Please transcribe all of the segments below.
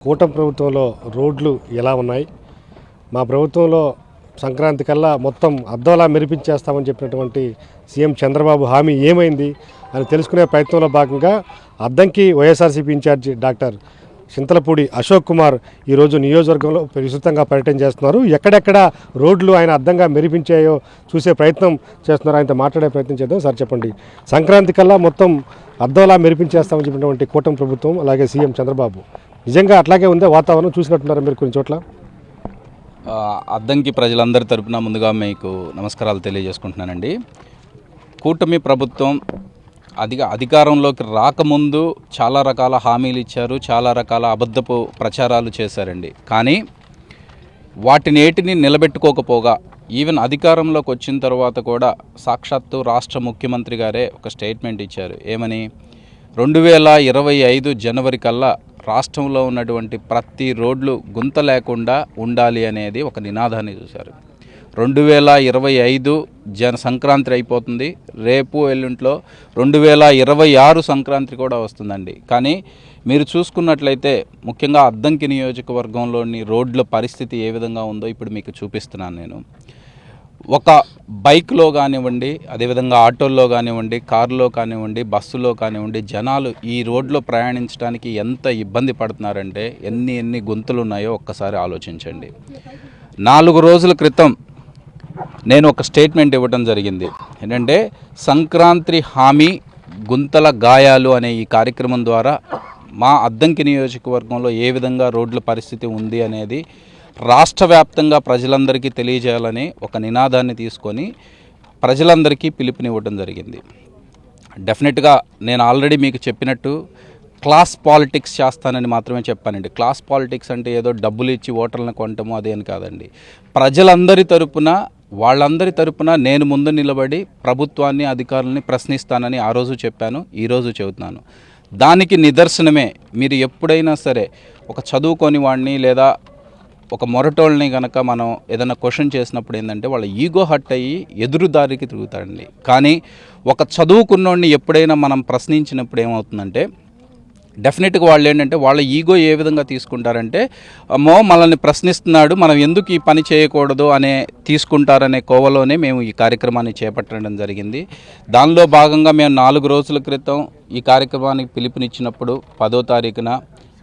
కూటమి ప్రభుత్వంలో రోడ్లు ఎలా ఉన్నాయి? మా ప్రభుత్వంలో సంక్రాంతి కల్లా మొత్తం అద్దంలా మెరిపించేస్తామని చెప్పినటువంటి సీఎం చంద్రబాబు హామీ ఏమైంది అని తెలుసుకునే ప్రయత్నంలో భాగంగా అద్దంకి వైఎస్ఆర్సీపీ ఇన్ఛార్జి డాక్టర్ చింతలపూడి అశోక్ కుమార్ ఈరోజు నియోజకవర్గంలో విస్తృతంగా పర్యటన చేస్తున్నారు. ఎక్కడెక్కడ రోడ్లు ఆయన అద్దంగా మెరిపించాయో చూసే ప్రయత్నం చేస్తున్నారు. ఆయనతో మాట్లాడే ప్రయత్నం చేద్దాం. సార్ చెప్పండి, సంక్రాంతి కల్లా మొత్తం అద్దంలా మెరిపించేస్తామని చెప్పినటువంటి కూటమి ప్రభుత్వం అలాగే సీఎం చంద్రబాబు నిజంగా అట్లాగే ఉందే వాతావరణం చూసినట్టున్నారు మీరు కొన్ని చోట్ల? అద్దంకి ప్రజలందరి తరపున ముందుగా మీకు నమస్కారాలు తెలియజేసుకుంటున్నానండి. కూటమి ప్రభుత్వం అధికారంలోకి రాకముందు చాలా రకాల హామీలు ఇచ్చారు, చాలా రకాల అబద్ధపు ప్రచారాలు చేశారండి. కానీ వాటినేటిని నిలబెట్టుకోకపోగా ఈవెన్ అధికారంలోకి వచ్చిన తర్వాత కూడా సాక్షాత్తు రాష్ట్ర ముఖ్యమంత్రి గారే ఒక స్టేట్మెంట్ ఇచ్చారు. ఏమని? 2025 జనవరి కల్లా రాష్ట్రంలో ఉన్నటువంటి ప్రతి రోడ్లు గుంత లేకుండా ఉండాలి అనేది ఒక నినాదాన్ని చూశారు. 2025 సంక్రాంతి అయిపోతుంది, రేపు ఎల్లుంట్లో 2026 సంక్రాంతి కూడా వస్తుందండి. కానీ మీరు చూసుకున్నట్లయితే ముఖ్యంగా అద్దంకి నియోజకవర్గంలోని రోడ్ల పరిస్థితి ఏ విధంగా ఉందో ఇప్పుడు మీకు చూపిస్తున్నాను నేను. ఒక బైక్లో కానివ్వండి, అదేవిధంగా ఆటోల్లో కానివ్వండి, కారులో కానివ్వండి, బస్సులో కానివ్వండి, జనాలు ఈ రోడ్లో ప్రయాణించడానికి ఎంత ఇబ్బంది పడుతున్నారంటే ఎన్ని గుంతలు ఉన్నాయో ఒక్కసారి ఆలోచించండి. 4 రోజుల క్రితం నేను ఒక స్టేట్మెంట్ ఇవ్వడం జరిగింది. ఏంటంటే సంక్రాంతి హామీ గుంతల గాయాలు అనే ఈ కార్యక్రమం ద్వారా మా అద్దంకి నియోజకవర్గంలో ఏ విధంగా రోడ్ల పరిస్థితి ఉంది అనేది రాష్ట్ర వ్యాప్తంగా ప్రజలందరికీ తెలియజేయాలని ఒక నినాదాన్ని తీసుకొని ప్రజలందరికీ పిలుపునివ్వడం జరిగింది. డెఫినెట్గా నేను ఆల్రెడీ మీకు చెప్పినట్టు క్లాస్ పాలిటిక్స్ చేస్తానని మాత్రమే చెప్పానండి. క్లాస్ పాలిటిక్స్ అంటే ఏదో డబ్బులు ఇచ్చి ఓటర్లను కొనటము అదేని కాదండి. ప్రజలందరి తరపున వాళ్ళందరి తరపున నేను ముందు నిలబడి ప్రభుత్వాన్ని అధికారులని ప్రశ్నిస్తానని ఆ రోజు చెప్పాను, ఈరోజు చెబుతున్నాను. దానికి నిదర్శనమే మీరు ఎప్పుడైనా సరే ఒక చదువుకొని వాడిని లేదా ఒక మొరటోళ్ళని కనుక మనం ఏదైనా క్వశ్చన్ చేసినప్పుడు ఏంటంటే వాళ్ళ ఈగో హట్ అయ్యి ఎదురుదారికి తిరుగుతాడండి. కానీ ఒక చదువుకున్నోడిని ఎప్పుడైనా మనం ప్రశ్నించినప్పుడు ఏమవుతుందంటే డెఫినెట్గా వాళ్ళు ఏంటంటే వాళ్ళ ఈగో ఏ విధంగా తీసుకుంటారంటే అమ్మో మనల్ని ప్రశ్నిస్తున్నాడు, మనం ఎందుకు ఈ పని చేయకూడదు అనే తీసుకుంటారనే కోవలోనే మేము ఈ కార్యక్రమాన్ని చేపట్టడం జరిగింది. దానిలో భాగంగా మేము 4 రోజుల క్రితం ఈ కార్యక్రమానికి పిలుపునిచ్చినప్పుడు 10వ తారీఖున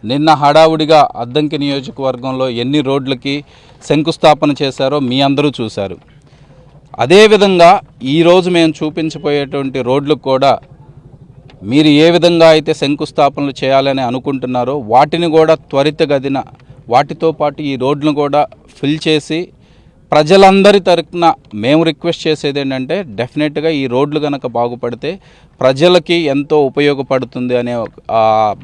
నిన్న హడావుడిగా అద్దంకి నియోజకవర్గంలో ఎన్ని రోడ్లకి శంకుస్థాపన చేశారో మీ అందరూ చూశారు. అదేవిధంగా ఈరోజు మేము చూపించబోయేటువంటి రోడ్లకు కూడా మీరు ఏ విధంగా అయితే శంకుస్థాపనలు చేయాలని అనుకుంటున్నారో వాటిని కూడా త్వరితగతిన వాటితో పాటు ఈ రోడ్లను కూడా ఫిల్ చేసి ప్రజలందరి తరపున మేము రిక్వెస్ట్ చేసేది ఏంటంటే డెఫినెట్గా ఈ రోడ్లు కనుక బాగుపడితే ప్రజలకి ఎంతో ఉపయోగపడుతుంది అనే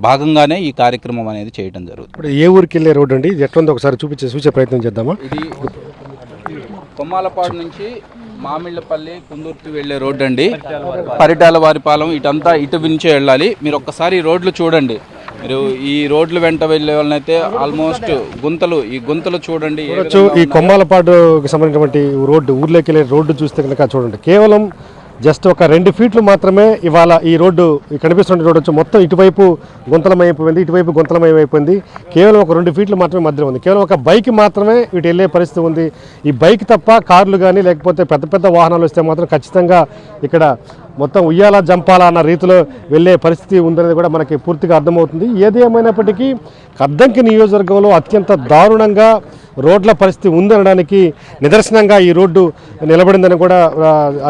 భాగంగానే ఈ కార్యక్రమం అనేది చేయడం జరుగుతుంది. ఇప్పుడు ఏ ఊరికి వెళ్ళే రోడ్డు అండి? ఇది ఎట్లుందో ఒకసారి చూసే ప్రయత్నం చేద్దామా? ఇది కొమ్మాలపాడు నుంచి మామిళ్ళపల్లి కుందూర్తి వెళ్ళే రోడ్డు అండి. పరిటాల వారిపాలెం ఇటు నుంచే వెళ్ళాలి. మీరు ఒక్కసారి ఈ రోడ్లు చూడండి. మీరు ఈ రోడ్లు వెంట వెళ్ళే వాళ్ళనైతే ఆల్మోస్ట్ ఈ గుంతలు చూడండి. ఈ కొమ్మాలపాడుకి సంబంధించినటువంటి రోడ్డు ఊర్లోకి వెళ్ళే రోడ్డు చూస్తే కనుక చూడండి, కేవలం జస్ట్ ఒక 2 ఫీట్లు మాత్రమే ఇవాళ ఈ రోడ్డు కనిపిస్తున్న రోడ్డు వచ్చి మొత్తం ఇటువైపు గుంతలమైపోయింది, ఇటువైపు గుంతలమయమైపోయింది. కేవలం ఒక 2 ఫీట్లు మాత్రమే మధ్యలో ఉంది. కేవలం ఒక బైక్ మాత్రమే ఇటు వెళ్ళే పరిస్థితి ఉంది. ఈ బైక్ తప్ప కార్లు కానీ లేకపోతే పెద్ద వాహనాలు వస్తే మాత్రం ఖచ్చితంగా ఇక్కడ మొత్తం ఉయ్యాల జంపాలా అన్న రీతిలో వెళ్ళే పరిస్థితి ఉందనేది కూడా మనకి పూర్తిగా అర్థమవుతుంది. ఏది ఏమైనప్పటికీ అద్దంకి నియోజకవర్గంలో అత్యంత దారుణంగా రోడ్ల పరిస్థితి ఉందనడానికి నిదర్శనంగా ఈ రోడ్డు నిలబడిందని కూడా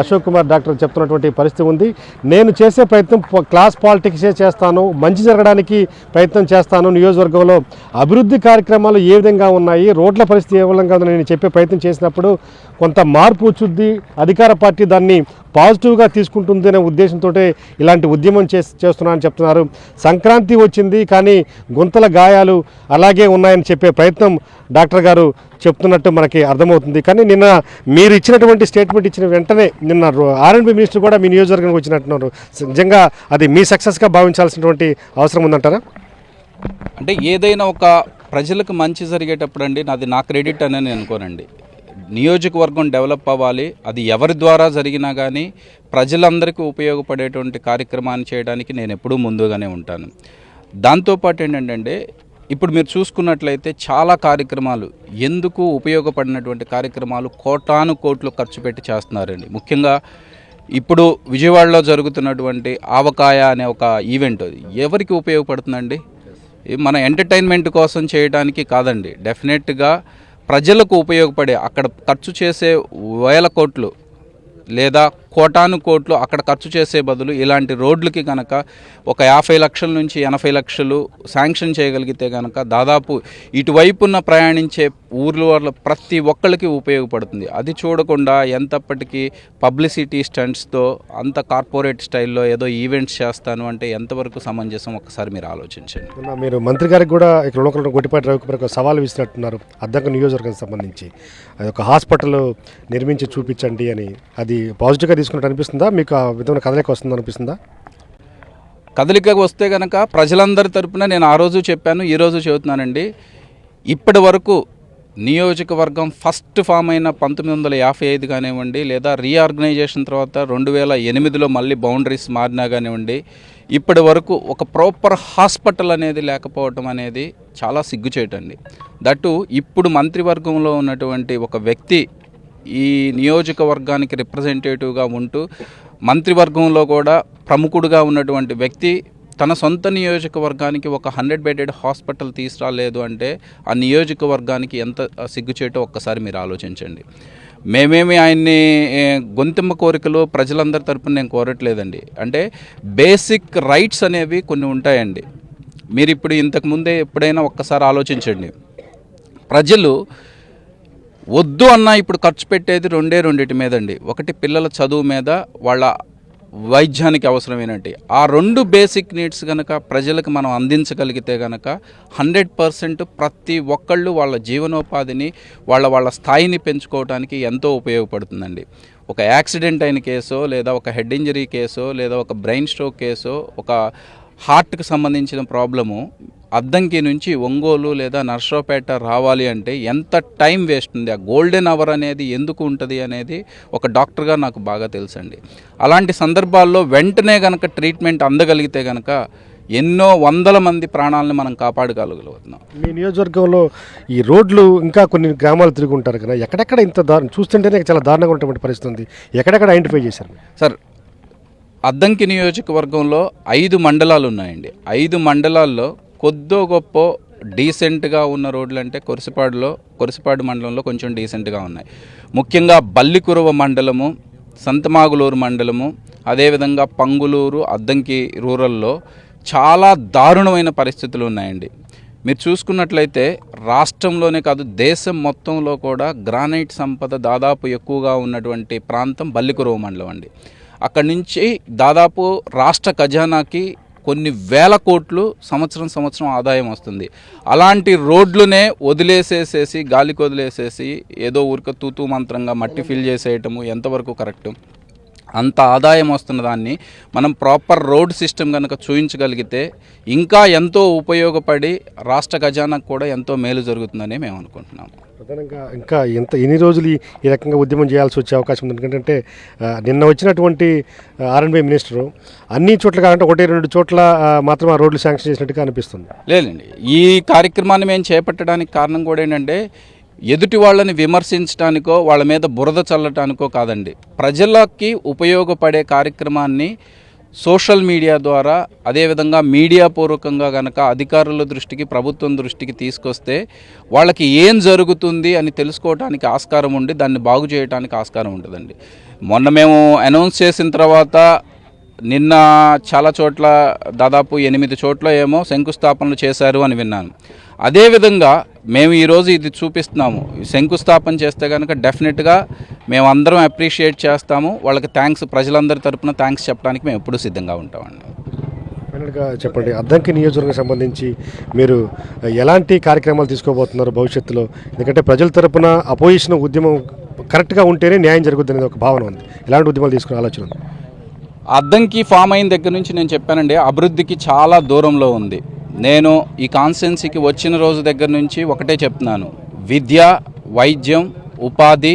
అశోక్ కుమార్ డాక్టర్ చెప్తున్నటువంటి పరిస్థితి ఉంది. నేను చేసే ప్రయత్నం క్లాస్ పాలిటిక్సే చేస్తాను, మంచి జరగడానికి ప్రయత్నం చేస్తాను, నియోజకవర్గంలో అభివృద్ధి కార్యక్రమాలు ఏ విధంగా ఉన్నాయి, రోడ్ల పరిస్థితి ఏ విధంగా ఉందని నేను చెప్పే ప్రయత్నం చేసినప్పుడు కొంత మార్పు వచ్చుద్ది, అధికార పార్టీ దాన్ని పాజిటివ్గా తీసుకుంటుంది అనే ఉద్దేశంతో ఇలాంటి ఉద్యమం చేస్తున్నానని చెప్తున్నారు. సంక్రాంతి వచ్చింది కానీ గుంతల గాయాలు అలాగే ఉన్నాయని చెప్పే ప్రయత్నం డాక్టర్ గారు చెప్తున్నట్టు మనకి అర్థమవుతుంది. కానీ నిన్న మీరు ఇచ్చినటువంటి స్టేట్మెంట్ ఇచ్చిన వెంటనే నిన్న R&B మినిస్టర్ కూడా మీ నియోజకవర్గానికి వచ్చినట్టున్నారు. నిజంగా అది మీ సక్సెస్గా భావించాల్సినటువంటి అవసరం ఉందంటారా? అంటే ఏదైనా ఒక ప్రజలకు మంచి జరిగేటప్పుడు అండి నా క్రెడిట్ అని నేను అనుకోనండి. నియోజకవర్గం డెవలప్ అవ్వాలి, అది ఎవరి ద్వారా జరిగినా కానీ ప్రజలందరికీ ఉపయోగపడేటువంటి కార్యక్రమాన్ని చేయడానికి నేను ఎప్పుడూ ముందుగానే ఉంటాను. దాంతోపాటు ఏంటంటే ఇప్పుడు మీరు చూసుకున్నట్లయితే చాలా కార్యక్రమాలు ఎందుకు ఉపయోగపడినటువంటి కార్యక్రమాలు కోటాను కోట్లు ఖర్చు పెట్టి చేస్తున్నారండి. ముఖ్యంగా ఇప్పుడు విజయవాడలో జరుగుతున్నటువంటి ఆవకాయ అనే ఒక ఈవెంట్ ఎవరికి ఉపయోగపడుతుందండి? మన ఎంటర్టైన్మెంట్ కోసం చేయడానికి కాదండి, డెఫినెట్గా ప్రజలకు ఉపయోగపడే అక్కడ ఖర్చు చేసే వేల కోట్లు లేదా కోటాను కోట్లు అక్కడ ఖర్చు చేసే బదులు ఇలాంటి రోడ్లకి కనుక ఒక 50 లక్షల నుంచి 80 లక్షలు శాంక్షన్ చేయగలిగితే కనుక దాదాపు ఇటువైపున ప్రయాణించే ఊర్ల వాళ్ళ ప్రతి ఒక్కరికి ఉపయోగపడుతుంది. అది చూడకుండా ఎంతప్పటికీ పబ్లిసిటీ స్టంట్స్తో అంత కార్పొరేట్ స్టైల్లో ఏదో ఈవెంట్స్ చేస్తాను అంటే ఎంతవరకు సమంజసం ఒక్కసారి మీరు ఆలోచించండి. మీరు మంత్రి గారికి కూడా ఇక్కడ లోకల్ గొట్టిపాటి రవికుమార్ సవాల్ విసినట్టున్నారు అద్దంకి నియోజకవర్గానికి సంబంధించి. అది ఒక హాస్పిటల్ నిర్మించి చూపించండి అని, అది పాజిటివ్గా తీసుకున్నట్టు అనిపిస్తుందా? మీకు ఆ విధమైన కదలిక వస్తుందా అనిపిస్తుందా? కదలిక వస్తే కనుక ప్రజలందరి తరపున నేను ఆ రోజు చెప్పాను, ఈరోజు చెబుతున్నానండి. ఇప్పటి వరకు నియోజకవర్గం ఫస్ట్ ఫామ్ అయిన 1955 కానివ్వండి, లేదా రీఆర్గనైజేషన్ తర్వాత 2008లో మళ్ళీ బౌండరీస్ మారినా కానివ్వండి, ఇప్పటి వరకు ఒక ప్రాపర్ హాస్పిటల్ అనేది లేకపోవటం అనేది చాలా సిగ్గుచేటండి. దట్టు ఇప్పుడు మంత్రివర్గంలో ఉన్నటువంటి ఒక వ్యక్తి ఈ నియోజకవర్గానికి రిప్రజెంటేటివ్గా ఉంటూ మంత్రివర్గంలో కూడా ప్రముఖుడుగా ఉన్నటువంటి వ్యక్తి తన సొంత నియోజకవర్గానికి ఒక 100 బెడెడ్ హాస్పిటల్ తీసుకురాలేదు అంటే ఆ నియోజకవర్గానికి ఎంత సిగ్గుచేటో ఒక్కసారి మీరు ఆలోచించండి. మేమేమి ఆయన్ని గొంతెమ్మ కోరికలు ప్రజలందరి తరపున నేను కోరట్లేదండి. అంటే బేసిక్ రైట్స్ అనేవి కొన్ని ఉంటాయండి. మీరు ఇప్పుడు ఇంతకుముందే ఎప్పుడైనా ఒక్కసారి ఆలోచించండి. ప్రజలు వద్దు అన్నా ఇప్పుడు ఖర్చు పెట్టేది రెండింటి మీదండి. ఒకటి పిల్లల చదువు మీద, వాళ్ళ వైద్యానికి అవసరమైనటి ఆ 2 బేసిక్ నీడ్స్ కనుక ప్రజలకు మనం అందించగలిగితే కనుక 100% ప్రతి ఒక్కళ్ళు వాళ్ళ జీవనోపాధిని వాళ్ళ స్థాయిని పెంచుకోవడానికి ఎంతో ఉపయోగపడుతుందండి. ఒక యాక్సిడెంట్ అయిన కేసో, లేదా ఒక హెడ్ ఇంజరీ కేసో, లేదా ఒక బ్రెయిన్ స్ట్రోక్ కేసో, ఒక హార్ట్కి సంబంధించిన ప్రాబ్లము అద్దంకి నుంచి ఒంగోలు లేదా నర్సరావుపేట రావాలి అంటే ఎంత టైం వేస్ట్ ఉంది. ఆ గోల్డెన్ అవర్ అనేది ఎందుకు ఉంటుంది అనేది ఒక డాక్టర్గా నాకు బాగా తెలుసండి. అలాంటి సందర్భాల్లో వెంటనే కనుక ట్రీట్మెంట్ అందగలిగితే కనుక ఎన్నో వందల మంది ప్రాణాలను మనం కాపాడగలుగుతున్నాం. మీ నియోజకవర్గంలో ఈ రోడ్లు ఇంకా కొన్ని గ్రామాలు తిరిగి ఉంటారు కదా, ఎక్కడెక్కడ ఇంత చూస్తుంటేనే చాలా దారుణంగా ఉన్నటువంటి పరిస్థితి ఉంది. ఎక్కడెక్కడ ఐడెంటిఫై చేశారు సార్? అద్దంకి నియోజకవర్గంలో 5 మండలాలు ఉన్నాయండి. 5 మండలాల్లో కొద్దో గొప్ప డీసెంట్గా ఉన్న రోడ్లు అంటే కొరిసిపాడు మండలంలో కొంచెం డీసెంట్గా ఉన్నాయి. ముఖ్యంగా బల్లికురవ మండలము, సంతమాగులూరు మండలము, అదేవిధంగా పంగులూరు, అద్దంకి రూరల్లో చాలా దారుణమైన పరిస్థితులు ఉన్నాయండి. మీరు చూసుకున్నట్లయితే రాష్ట్రంలోనే కాదు దేశం మొత్తంలో కూడా గ్రానైట్ సంపద దాదాపు ఎక్కువగా ఉన్నటువంటి ప్రాంతం బల్లికురవ మండలం అండి. అక్కడి నుంచి దాదాపు రాష్ట్ర ఖజానాకి కొన్ని వేల కోట్లు సంవత్సరం ఆదాయం వస్తుంది. అలాంటి రోడ్లునే వదిలేసేసేసి, గాలికి వదిలేసేసి ఏదో ఊరిక తూతూ మంత్రంగా మట్టి ఫిల్ చేసేయటము ఎంతవరకు కరెక్టు? అంత ఆదాయం వస్తున్న దాన్ని మనం ప్రాపర్ రోడ్ సిస్టమ్ కనుక చూపించగలిగితే ఇంకా ఎంతో ఉపయోగపడి రాష్ట్ర ఖజానాకు కూడా ఎంతో మేలు జరుగుతుందని మేము అనుకుంటున్నాము. ప్రధానంగా ఇంకా ఎన్ని రోజులు ఈ రకంగా ఉద్యమం చేయాల్సి వచ్చే అవకాశం ఉంది? ఎందుకంటే నిన్న వచ్చినటువంటి R&B మినిస్టరు అన్ని చోట్ల కాదంటే 1-2 చోట్ల మాత్రం ఆ రోడ్లు శాంక్షన్ చేసినట్టుగా అనిపిస్తుంది. లేదండి, ఈ కార్యక్రమాన్ని మేము చేపట్టడానికి కారణం కూడా ఏంటంటే ఎదుటి వాళ్ళని విమర్శించడానికో వాళ్ళ మీద బురద చల్లటానికో కాదండి. ప్రజలకి ఉపయోగపడే కార్యక్రమాన్ని సోషల్ మీడియా ద్వారా, అదేవిధంగా మీడియా పూర్వకంగా కనుక అధికారుల దృష్టికి, ప్రభుత్వం దృష్టికి తీసుకొస్తే వాళ్ళకి ఏం జరుగుతుంది అని తెలుసుకోవడానికి ఆస్కారం ఉండి దాన్ని బాగు చేయడానికి ఆస్కారం ఉంటుందండి. మొన్న మేము అనౌన్స్ చేసిన తర్వాత నిన్న చాలా చోట్ల దాదాపు 8 చోట్ల ఏమో శంకుస్థాపనలు చేశారు అని విన్నాను. అదేవిధంగా మేము ఈరోజు ఇది చూపిస్తున్నాము. శంకుస్థాపన చేస్తే కనుక డెఫినెట్గా మేమందరం అప్రిషియేట్ చేస్తాము. వాళ్ళకి థ్యాంక్స్, ప్రజలందరి తరపున థ్యాంక్స్ చెప్పడానికి మేము ఎప్పుడూ సిద్ధంగా ఉంటామండి. ఫైనల్గా చెప్పండి, అద్దంకి నియోజకవర్గం సంబంధించి మీరు ఎలాంటి కార్యక్రమాలు తీసుకోబోతున్నారు భవిష్యత్తులో? ఎందుకంటే ప్రజల తరపున అపోజిషన్ ఉద్యమం కరెక్ట్గా ఉంటేనే న్యాయం జరుగుతుంది అనేది ఒక భావన ఉంది. ఎలాంటి ఉద్యమాలు తీసుకునే ఆలోచన ఉంది? అద్దంకి ఫామ్ అయిన దగ్గర నుంచి నేను చెప్పానండి, అభివృద్ధికి చాలా దూరంలో ఉంది. నేను ఈ కాన్స్టిట్యున్సీకి వచ్చిన రోజు దగ్గర నుంచి ఒకటే చెప్తున్నాను, విద్య, వైద్యం, ఉపాధి,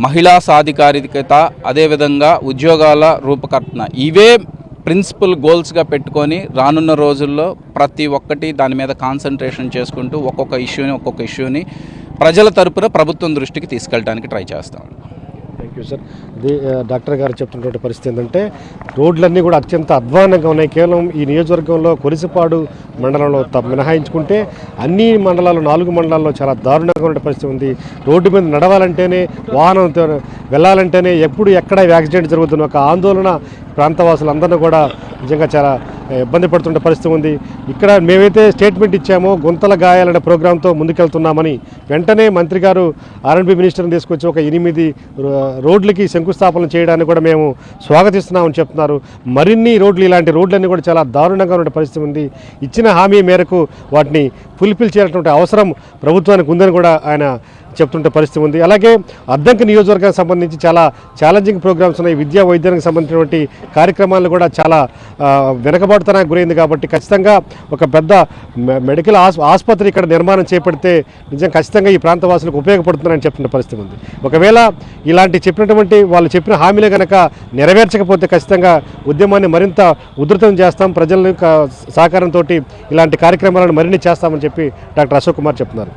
మహిళా సాధికారికత, అదేవిధంగా ఉద్యోగాల రూపకల్పన, ఇవే ప్రిన్సిపల్ గోల్స్గా పెట్టుకొని రానున్న రోజుల్లో ప్రతి ఒక్కటి దాని మీద కాన్సన్ట్రేషన్ చేసుకుంటూ ఒక్కొక్క ఇష్యూని ప్రజల తరపున ప్రభుత్వం దృష్టికి తీసుకెళ్ళడానికి ట్రై చేస్తాం. Thank you sir. ఇది డాక్టర్ గారు చెప్తున్నటువంటి పరిస్థితి ఏంటంటే రోడ్లన్నీ కూడా అత్యంత అధ్వానంగా ఉన్నాయి. కేవలం ఈ నియోజకవర్గంలో కొరిసిపాడు మండలంలో మినహాయించుకుంటే అన్ని మండలాలు 4 మండలాల్లో చాలా దారుణంగా ఉన్న పరిస్థితి ఉంది. రోడ్డు మీద నడవాలంటేనే వాహనంతో వెళ్ళాలంటేనే ఎప్పుడు ఎక్కడ యాక్సిడెంట్ జరుగుతున్న ఒక ఆందోళన ప్రాంతవాసులందరినీ కూడా నిజంగా చాలా ఇబ్బంది పడుతున్న పరిస్థితి ఉంది. ఇక్కడ మేమైతే స్టేట్మెంట్ ఇచ్చామో గుంతల గాయాలనే ప్రోగ్రాంతో ముందుకెళ్తున్నామని వెంటనే మంత్రి గారు ఆర్ఎండ్బి మినిస్టర్ని తీసుకొచ్చి ఒక 8 రోడ్లకి శంకుస్థాపన చేయడానికి కూడా మేము స్వాగతిస్తున్నామని చెప్తున్నారు. మరిన్ని రోడ్లు ఇలాంటి రోడ్లన్నీ కూడా చాలా దారుణంగా ఉన్న పరిస్థితి ఉంది. ఇచ్చిన హామీ మేరకు వాటిని ఫుల్ఫిల్ చేయాల్సినటువంటి అవసరం ప్రభుత్వానికి ఉందని కూడా ఆయన చెప్తుంటే పరిస్థితి ఉంది. అలాగే అద్దంకి నియోజకవర్గానికి సంబంధించి చాలా ఛాలెంజింగ్ ప్రోగ్రామ్స్ ఉన్నాయి. విద్యా వైద్యానికి సంబంధించినటువంటి కార్యక్రమాలు కూడా చాలా వెనకబాటుతనానికి గురైంది. కాబట్టి ఖచ్చితంగా ఒక పెద్ద మెడికల్ ఆసుపత్రి ఇక్కడ నిర్మాణం చేపడితే నిజంగా ఖచ్చితంగా ఈ ప్రాంతవాసులకు ఉపయోగపడుతుందని చెప్తున్న పరిస్థితి ఉంది. ఒకవేళ ఇలాంటి చెప్పినటువంటి వాళ్ళు చెప్పిన హామీలే కనుక నెరవేర్చకపోతే ఖచ్చితంగా ఉద్యమాన్ని మరింత ఉధృతం చేస్తాం. ప్రజల సహకారంతో ఇలాంటి కార్యక్రమాలను మరిన్ని చేస్తామని చెప్పి డాక్టర్ అశోక్ కుమార్ చెప్తున్నారు.